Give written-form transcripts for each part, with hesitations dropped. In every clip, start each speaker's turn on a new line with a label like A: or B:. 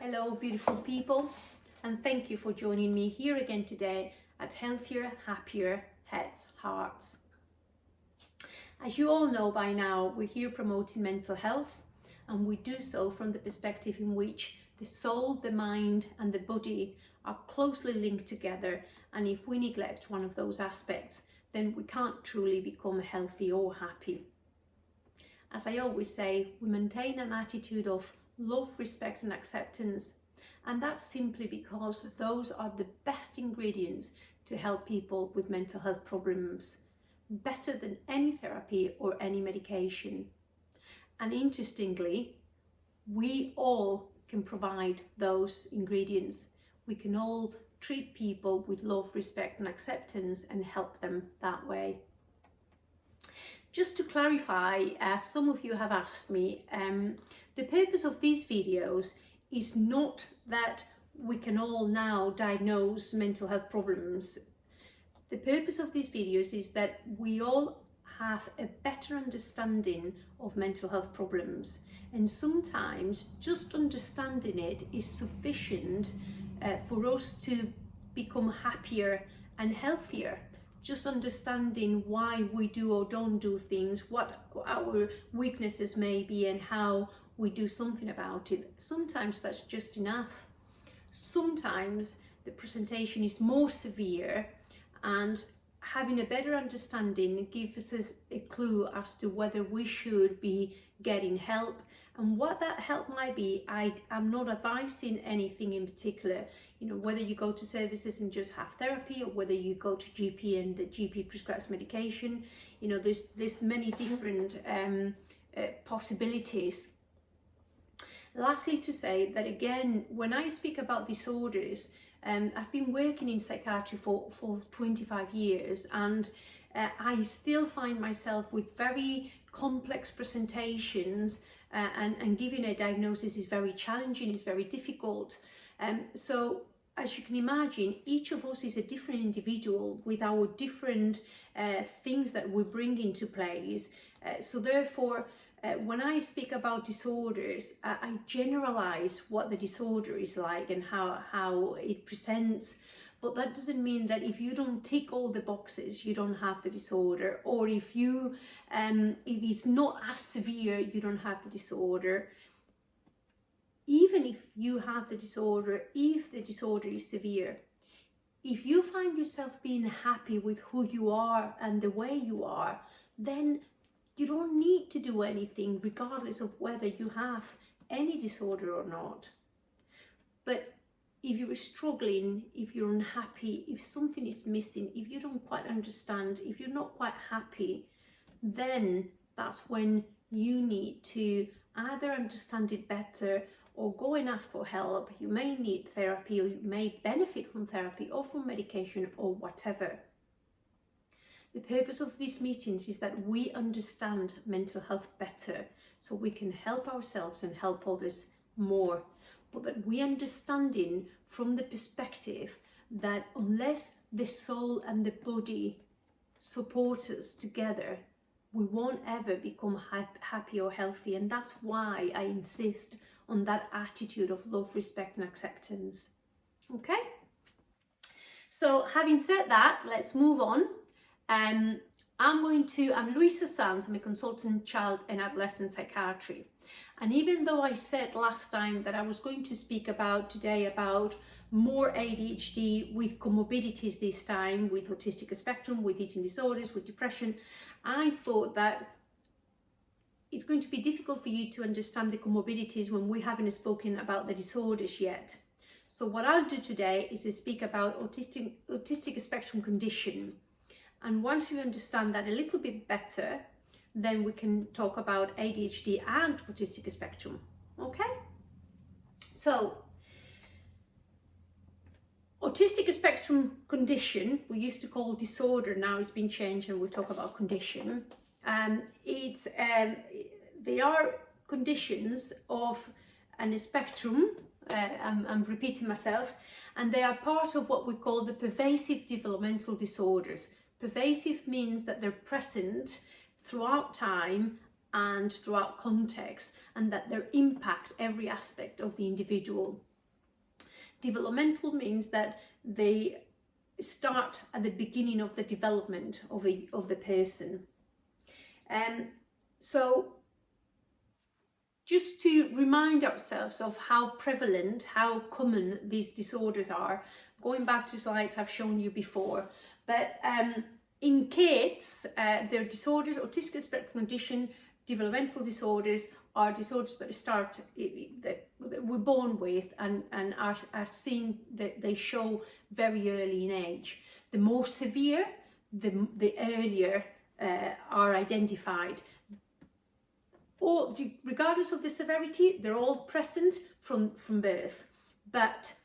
A: Hello beautiful people, and thank you for joining me here again today at Healthier, Happier Heads, Hearts. As you all know by now, we're here promoting mental health, and we do so from the perspective in which the soul, the mind and the body are closely linked together, and if we neglect one of those aspects, then we can't truly become healthy or happy. As I always say, we maintain an attitude of love, respect and acceptance, and that's simply because those are the best ingredients to help people with mental health problems, better than any therapy or any medication. And interestingly, we all can provide those ingredients. We can all treat people with love, respect and acceptance and help them that way. Just to clarify, as some of you have asked me, the purpose of these videos is not that we can all now diagnose mental health problems. The purpose of these videos is that we all have a better understanding of mental health problems, and sometimes just understanding it is sufficient for us to become happier and healthier. Just understanding why we do or don't do things, what our weaknesses may be and how we do something about it. Sometimes that's just enough. Sometimes the presentation is more severe, and having a better understanding gives us a clue as to whether we should be getting help. And what that help might be, I'm not advising anything in particular. You know, whether you go to services and just have therapy, or whether you go to GP and the GP prescribes medication. You know, there's many different possibilities. Lastly, to say that again, when I speak about disorders, I've been working in psychiatry for 25 years, and I still find myself with very complex presentations, and giving a diagnosis is very challenging, it's very difficult. So as you can imagine, each of us is a different individual with our different things that we bring into place. So therefore, when I speak about disorders, I generalize what the disorder is like and how it presents. But that doesn't mean that if you don't tick all the boxes, you don't have the disorder, or if it's not as severe, you don't have the disorder. Even if you have the disorder, if the disorder is severe, if you find yourself being happy with who you are and the way you are, then you don't need to do anything regardless of whether you have any disorder or not. But if you're struggling, if you're unhappy, if something is missing, if you don't quite understand, if you're not quite happy, then that's when you need to either understand it better or go and ask for help. You may need therapy, or you may benefit from therapy or from medication or whatever. The purpose of these meetings is that we understand mental health better, so we can help ourselves and help others more. But that we understanding from the perspective that unless the soul and the body support us together, we won't ever become happy or healthy. And that's why I insist on that attitude of love, respect and acceptance. Okay? So having said that, let's move on. I'm Louisa Sands. I'm a consultant child and adolescent psychiatry. And even though I said last time that I was going to speak today about more ADHD with comorbidities this time, with autistic spectrum, with eating disorders, with depression, I thought that it's going to be difficult for you to understand the comorbidities when we haven't spoken about the disorders yet. So what I'll do today is to speak about autistic spectrum condition. And once you understand that a little bit better, then we can talk about ADHD and autistic spectrum. Okay? So, autistic spectrum condition, we used to call disorder, now it's been changed and we talk about condition. They are conditions of a spectrum, I'm repeating myself, and they are part of what we call the pervasive developmental disorders. Pervasive means that they're present throughout time and throughout context, and that they impact every aspect of the individual. developmental means that they start at the beginning of the development of the person. So just to remind ourselves of how prevalent, how common these disorders are, going back to slides I've shown you before, but in kids, their disorders, autistic spectrum condition, developmental disorders, are disorders that start, that we're born with and are seen, that they show very early in age. The more severe, the earlier are identified. Or regardless of the severity, they're all present from birth, but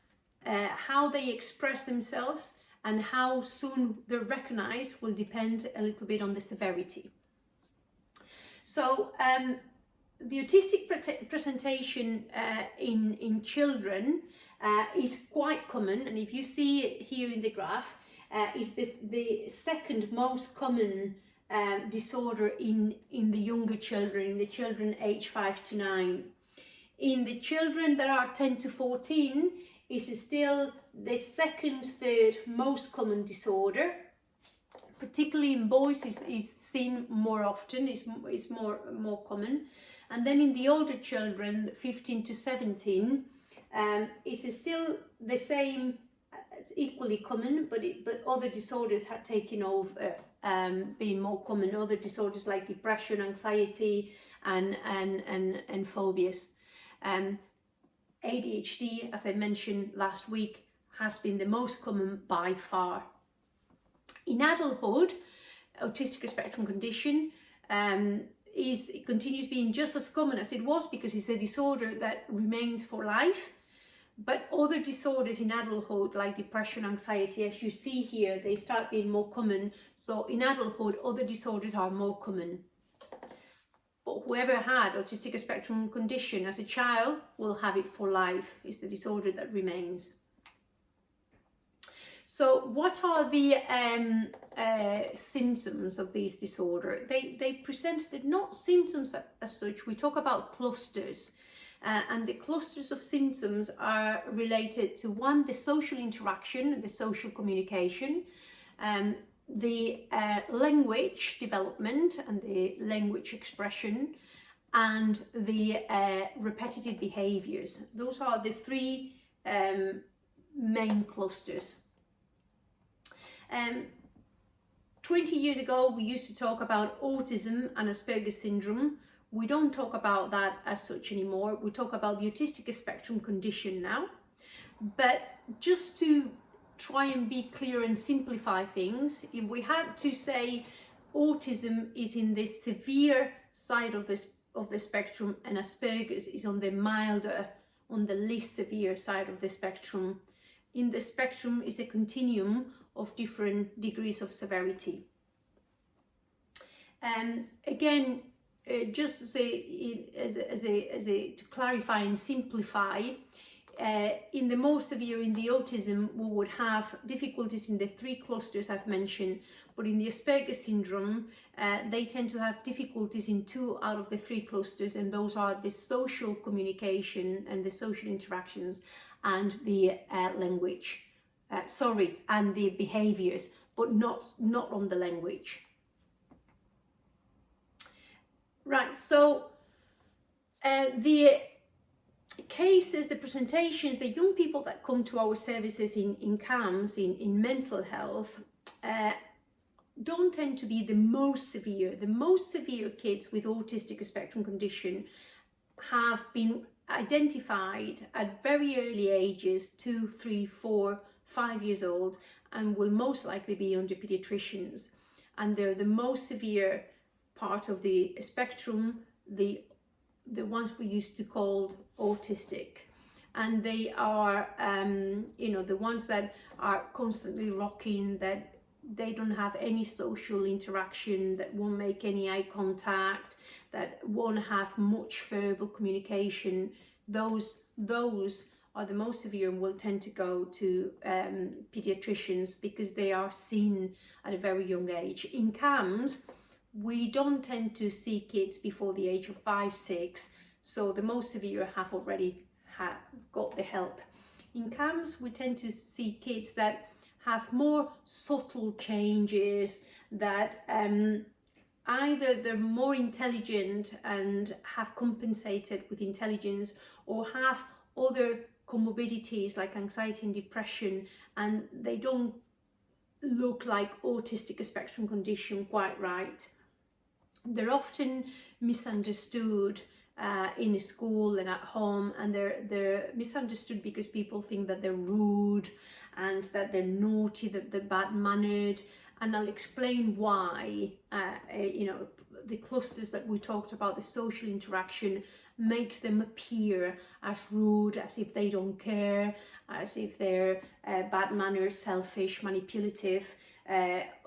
A: how they express themselves and how soon they're recognized will depend a little bit on the severity. So the autistic presentation in children is quite common, and if you see it here in the graph, is the second most common disorder in the younger children, in the children aged 5 to 9. In the children that are 10 to 14, is still the second, third most common disorder. Particularly in boys, is seen more often, is more common. And then in the older children, 15 to 17, it's still the same, equally common, but other disorders have taken over, being more common. Other disorders like depression, anxiety, and phobias. ADHD, as I mentioned last week, has been the most common by far. In adulthood, autistic spectrum condition it continues being just as common as it was, because it's a disorder that remains for life. But other disorders in adulthood, like depression, anxiety, as you see here, they start being more common. So in adulthood, other disorders are more common. But whoever had autistic spectrum condition as a child will have it for life. It's the disorder that remains. So what are the symptoms of this disorder? They presented not symptoms as such. We talk about clusters. And the clusters of symptoms are related to, one, the social interaction, the social communication, the language development and the language expression, and the repetitive behaviors. Those are the three main clusters. 20 years ago, we used to talk about autism and Asperger's syndrome. We don't talk about that as such anymore. We talk about the autistic spectrum condition now. But just to try and be clear and simplify things, if we had to say autism is in the severe side of the spectrum and Asperger's is on the milder, on the least severe side of the spectrum. In the spectrum is a continuum of different degrees of severity. Again, just to say, to clarify and simplify, in the more severe, in the autism, we would have difficulties in the three clusters I've mentioned, but in the Asperger's syndrome, they tend to have difficulties in 2 out of the 3 clusters, and those are the social communication and the social interactions and the language. And the behaviors, but not on the language. Right, so the cases, the presentations, the young people that come to our services in CAMS, in mental health, don't tend to be the most severe. The most severe kids with autistic spectrum condition have been identified at very early ages, 2, 3, 4, 5 years old, and will most likely be under pediatricians. And they're the most severe part of the spectrum, the ones we used to call autistic. And they are, the ones that are constantly rocking, that they don't have any social interaction, that won't make any eye contact, that won't have much verbal communication. Those are the most severe and will tend to go to pediatricians because they are seen at a very young age. In CAMS, we don't tend to see kids before the age of 5, 6, so the most severe have already got the help. In camps, we tend to see kids that have more subtle changes, that either they're more intelligent and have compensated with intelligence, or have other comorbidities like anxiety and depression, and they don't look like autistic spectrum condition quite right. They're often misunderstood in school and at home, and they're misunderstood because people think that they're rude and that they're naughty, that they're bad-mannered, and I'll explain why. You know, the clusters that we talked about, the social interaction, makes them appear as rude, as if they don't care, as if they're bad manners, selfish, manipulative,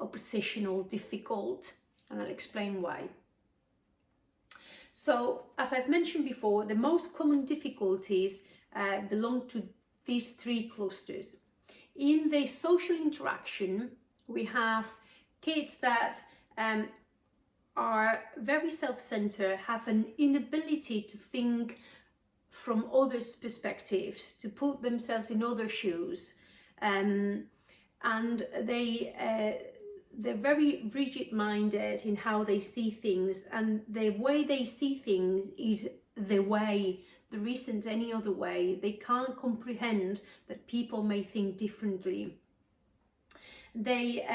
A: oppositional, difficult, and I'll explain why. So, as I've mentioned before, the most common difficulties belong to these three clusters. In the social interaction, we have kids that are very self-centered, have an inability to think from others' perspectives, to put themselves in other shoes, and they're very rigid-minded in how they see things, and the way they see things is the way. There isn't any other way. They can't comprehend that people may think differently. They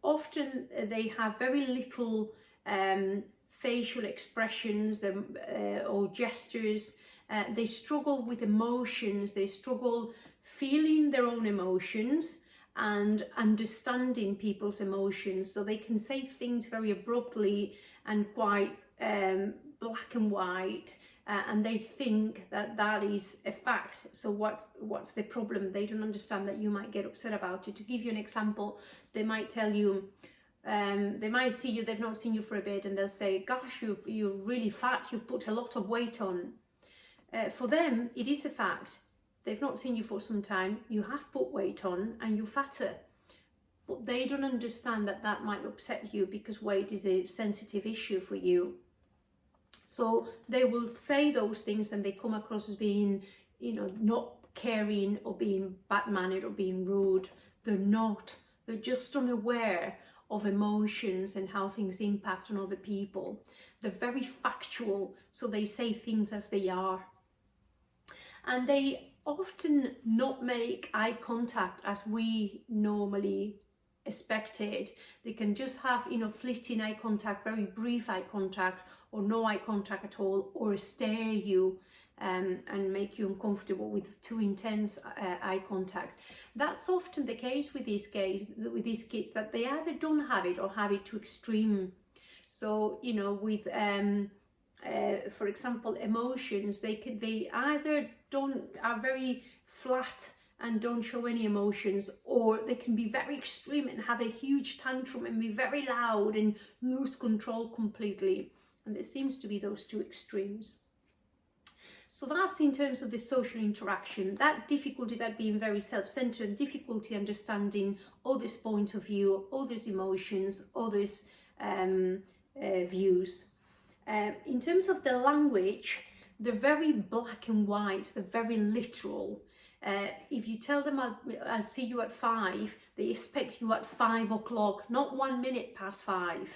A: often have very little facial expressions or gestures. They struggle with emotions. They struggle feeling their own emotions and understanding people's emotions. So they can say things very abruptly and quite black and white, and they think that that is a fact. So what's the problem? They don't understand that you might get upset about it. To give you an example, they might tell you, they might see you, they've not seen you for a bit, and they'll say, gosh, you're really fat, you've put a lot of weight on. For them, it is a fact. They've not seen you for some time, you have put weight on and you're fatter. But they don't understand that that might upset you because weight is a sensitive issue for you. So they will say those things and they come across as being, you know, not caring or being bad-mannered or being rude. They're not. They're just unaware of emotions and how things impact on other people. They're very factual, so they say things as they are. And they often not make eye contact as we normally expected. They can just have, you know, fleeting eye contact, very brief eye contact, or no eye contact at all, or stare you and make you uncomfortable with too intense eye contact. That's often the case with these kids, that they either don't have it or have it to extreme. So, you know, with for example, emotions, they either are very flat and don't show any emotions, or they can be very extreme and have a huge tantrum and be very loud and lose control completely. And there seems to be those two extremes. So that's in terms of the social interaction, that difficulty, that being very self-centered, difficulty understanding others' point of view, others' emotions, others' views. In terms of the language, they're very black and white, they're very literal. If you tell them I'll see you at 5, they expect you at 5 o'clock, not 1 minute past 5.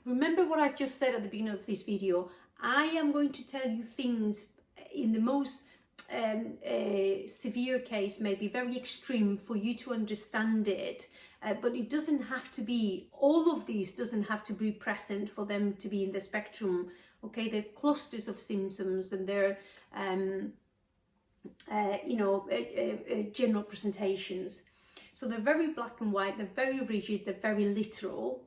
A: Remember what I've just said at the beginning of this video. I am going to tell you things in the most severe case, maybe very extreme, for you to understand it. But it doesn't have to be, all of these doesn't have to be present for them to be in the spectrum. Okay, they're clusters of symptoms, and they're, you know, general presentations. So they're very black and white, they're very rigid, they're very literal.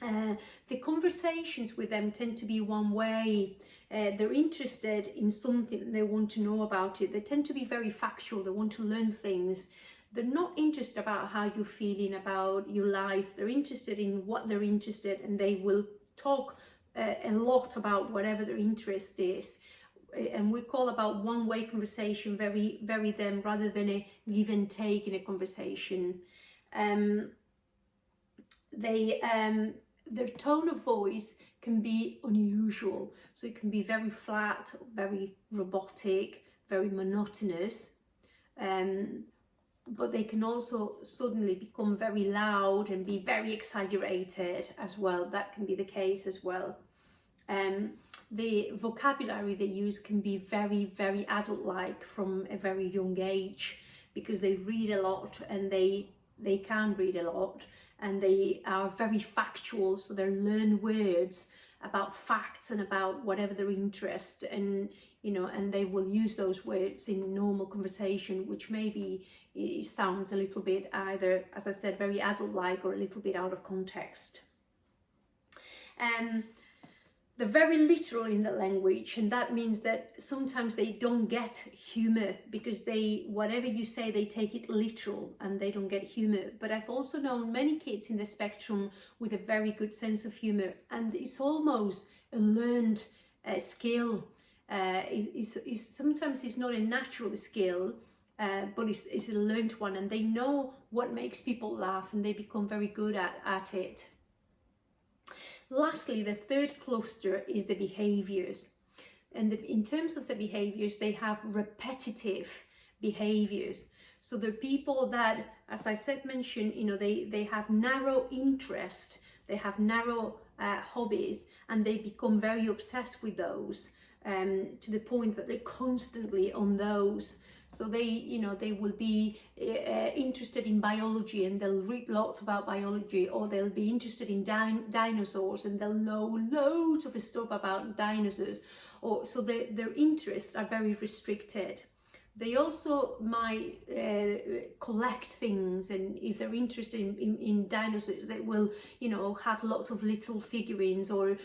A: The conversations with them tend to be one way. They're interested in something, they want to know about it. They tend to be very factual, they want to learn things. They're not interested about how you're feeling about your life. They're interested in what they're interested in, and they will talk a lot about whatever their interest is. And we call about one-way conversation, very them, rather than a give and take in a conversation. Their tone of voice can be unusual, so it can be very flat, very robotic, very monotonous, but they can also suddenly become very loud and be very exaggerated as well. That can be the case as well. The vocabulary they use can be very, very adult-like from a very young age, because they read a lot and they can read a lot, and they are very factual, so they learn words about facts and about whatever their interest, and and they will use those words in normal conversation, which maybe it sounds a little bit either, as I said, very adult-like or a little bit out of context. They're very literal in the language, and that means that sometimes they don't get humor, because whatever you say, they take it literal and they don't get humor. But I've also known many kids in the spectrum with a very good sense of humor, and it's almost a learned skill. Sometimes it's not a natural skill, but it's a learned one, and they know what makes people laugh, and they become very good at it. Lastly, the third cluster is the behaviors. And in terms of the behaviors, they have repetitive behaviors. So the people that, as I mentioned, they have narrow interest, they have narrow hobbies, and they become very obsessed with those, to the point that they're constantly on those. So they will be interested in biology, and they'll read lots about biology, or they'll be interested in dinosaurs, and they'll know loads of stuff about dinosaurs. So their interests are very restricted. They also might collect things, and if they're interested in dinosaurs, they will, have lots of little figurines, or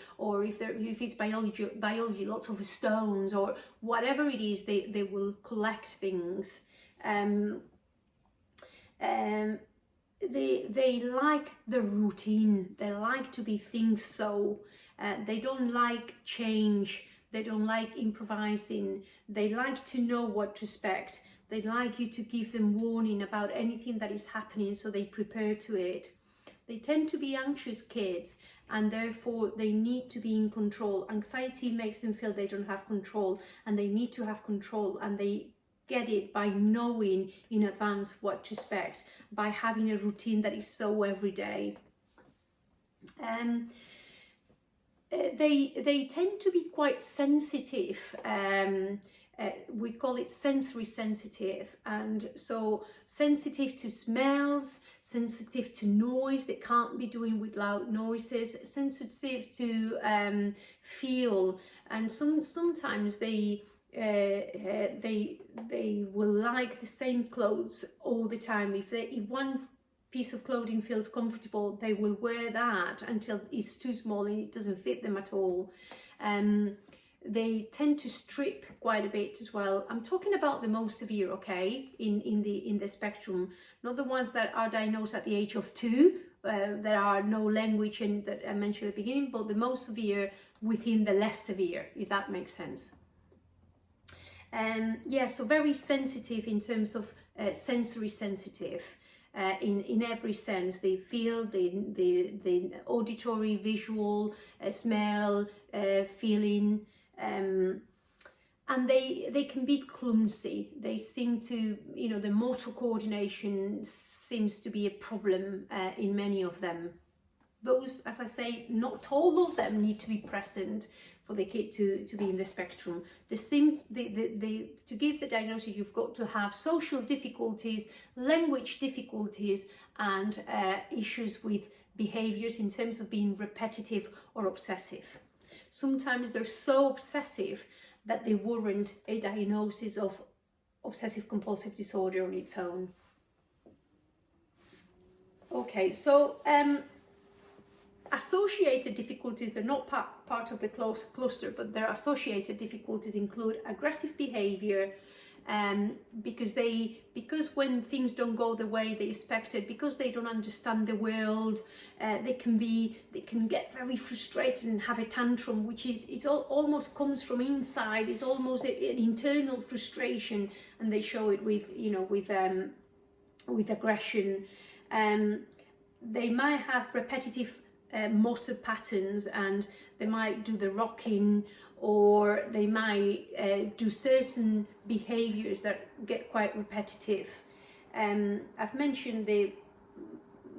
A: if it's biology, lots of stones, or whatever it is, they will collect things. They like the routine. They like to be things so. They don't like change. They don't like improvising. They like to know what to expect. They like you to give them warning about anything that is happening, so they prepare to it. They tend to be anxious kids, and therefore they need to be in control. Anxiety makes them feel they don't have control, and they need to have control, and they get it by knowing in advance what to expect, by having a routine that is so every day. They tend to be quite sensitive. We call it sensory sensitive, and so sensitive to smells, sensitive to noise. They can't be doing with loud noises. Sensitive to feel, and sometimes they will like the same clothes all the time. If one piece of clothing feels comfortable, they will wear that until it's too small and it doesn't fit them at all. They tend to strip quite a bit as well. I'm talking about the most severe, okay, in the spectrum, not the ones that are diagnosed at the age of 2. There are no language, and that I mentioned at the beginning, but the most severe within the less severe, if that makes sense. Yeah, so very sensitive in terms of sensory sensitive. In every sense. They feel the auditory, visual, smell, feeling, and they can be clumsy. They seem to, the motor coordination seems to be a problem in many of them. Those, as I say, not all of them need to be present for the kid to be in the spectrum. To give the diagnosis, you've got to have social difficulties, language difficulties, and issues with behaviors in terms of being repetitive or obsessive. Sometimes they're so obsessive that they warrant a diagnosis of obsessive compulsive disorder on its own. Okay, so associated difficulties, they're not part of the cluster, but their associated difficulties include aggressive behavior, because when things don't go the way they expected, because they don't understand the world, they can get very frustrated and have a tantrum, which is almost comes from inside. It's almost an internal frustration, and they show it with aggression. They might have repetitive motor patterns, and they might do the rocking, or they might do certain behaviors that get quite repetitive. I've mentioned the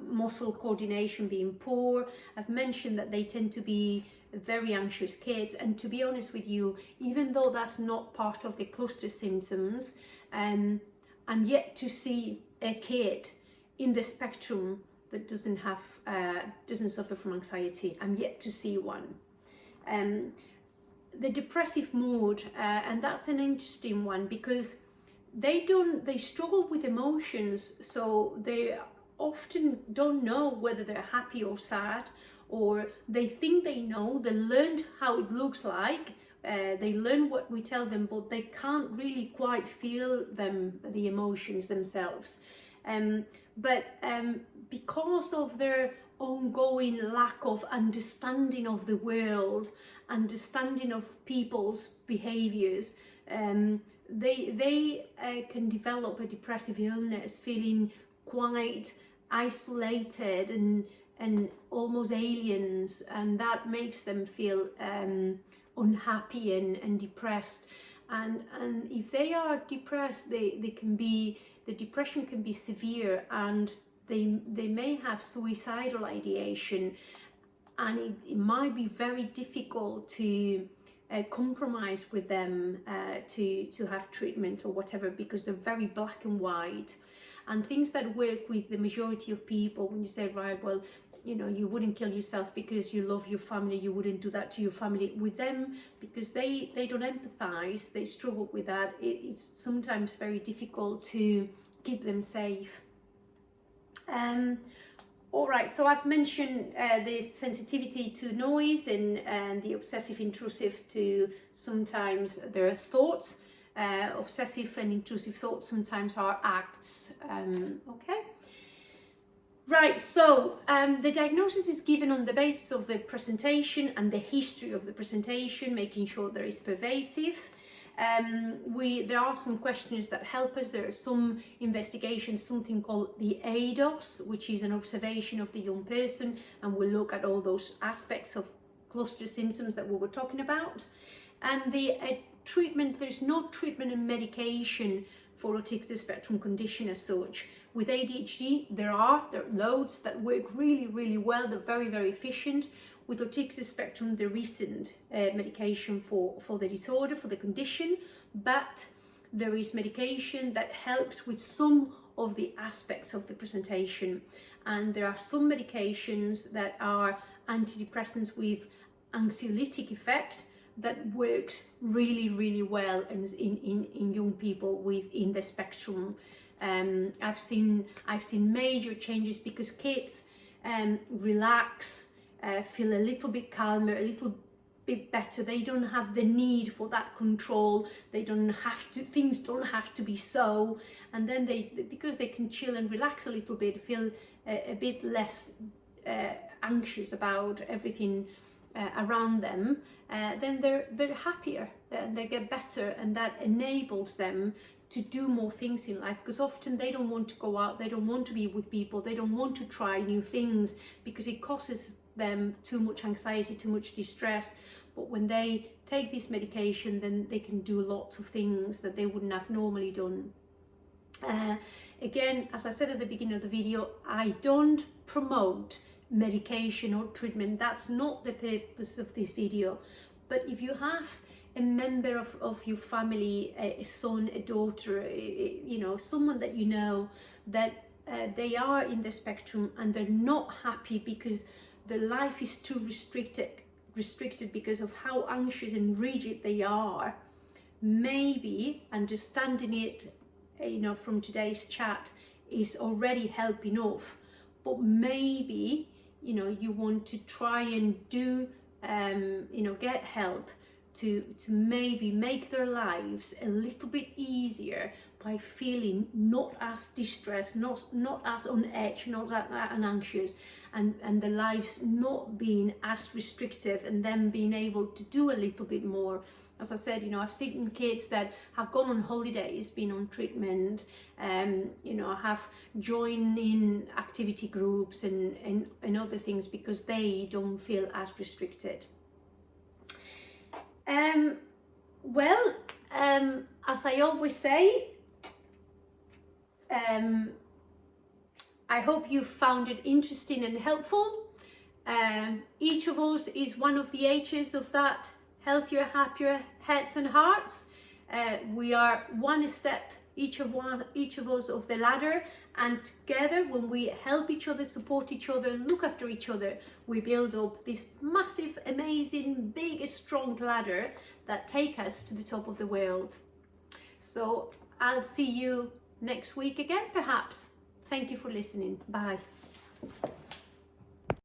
A: muscle coordination being poor. I've mentioned that they tend to be very anxious kids, and to be honest with you, even though that's not part of the cluster symptoms, I'm yet to see a kid in the spectrum that doesn't suffer from anxiety. I'm yet to see one. The depressive mood, and that's an interesting one, because they struggle with emotions, so they often don't know whether they're happy or sad, or they think they know, they learned how it looks like, they learn what we tell them, but they can't really quite feel the emotions themselves. Because of their ongoing lack of understanding of the world, understanding of people's behaviors, they can develop a depressive illness, feeling quite isolated and almost aliens, and that makes them feel unhappy and depressed. And if they are depressed, the depression can be severe, and they may have suicidal ideation, and it might be very difficult to compromise with them to have treatment or whatever, because they're very black and white. And things that work with the majority of people, when you say, right, well, you know, you wouldn't kill yourself because you love your family, you wouldn't do that to your family. With them, because they don't empathize, they struggle with that, it's sometimes very difficult to keep them safe. All right, so I've mentioned the sensitivity to noise and the obsessive intrusive to sometimes their thoughts. Obsessive and intrusive thoughts sometimes are acts. Okay. Right, so the diagnosis is given on the basis of the presentation and the history of the presentation, making sure that it's pervasive. There are some questions that help us. There are some investigations, something called the ADOS, which is an observation of the young person, and we'll look at all those aspects of cluster symptoms that we were talking about. And the treatment, there's no treatment and medication for autistic spectrum condition as such. With ADHD, there are loads that work really, really well. They're very, very efficient. With autistic spectrum, there isn't medication for the disorder, for the condition, but there is medication that helps with some of the aspects of the presentation. And there are some medications that are antidepressants with anxiolytic effect that works really, really well in young people within the spectrum. I've seen major changes because kids relax, feel a little bit calmer, a little bit better. They don't have the need for that control. They don't have to, things don't have to be so. And then because they can chill and relax a little bit, feel a bit less anxious about everything around them, then they're happier, they get better, and that enables them to do more things in life, because often they don't want to go out, they don't want to be with people, they don't want to try new things because it causes them too much anxiety, too much distress. But when they take this medication, then they can do lots of things that they wouldn't have normally done. Again, as I said at the beginning of the video, I don't promote medication or treatment. That's not the purpose of this video. But if you have a member of your family, a son, a daughter, you know, someone that you know that they are in the spectrum and they're not happy because their life is too restricted because of how anxious and rigid they are, maybe understanding it, you know, from today's chat is already help enough. But maybe, you know, you want to try and do, you know, get help to maybe make their lives a little bit easier by feeling not as distressed, not as on edge, not as anxious, and the lives not being as restrictive, and them being able to do a little bit more. As I said, you know, I've seen kids that have gone on holidays, been on treatment, you know, have joined in activity groups and other things because they don't feel as restricted. Well, as I always say, I hope you found it interesting and helpful. Each of us is one of the H's of that healthier, happier heads and hearts. We are one step, each of us of the ladder, and together, when we help each other, support each other, and look after each other, we build up this massive, amazing, big, strong ladder that take us to the top of the world. So I'll see you next week again, perhaps. Thank you for listening. Bye.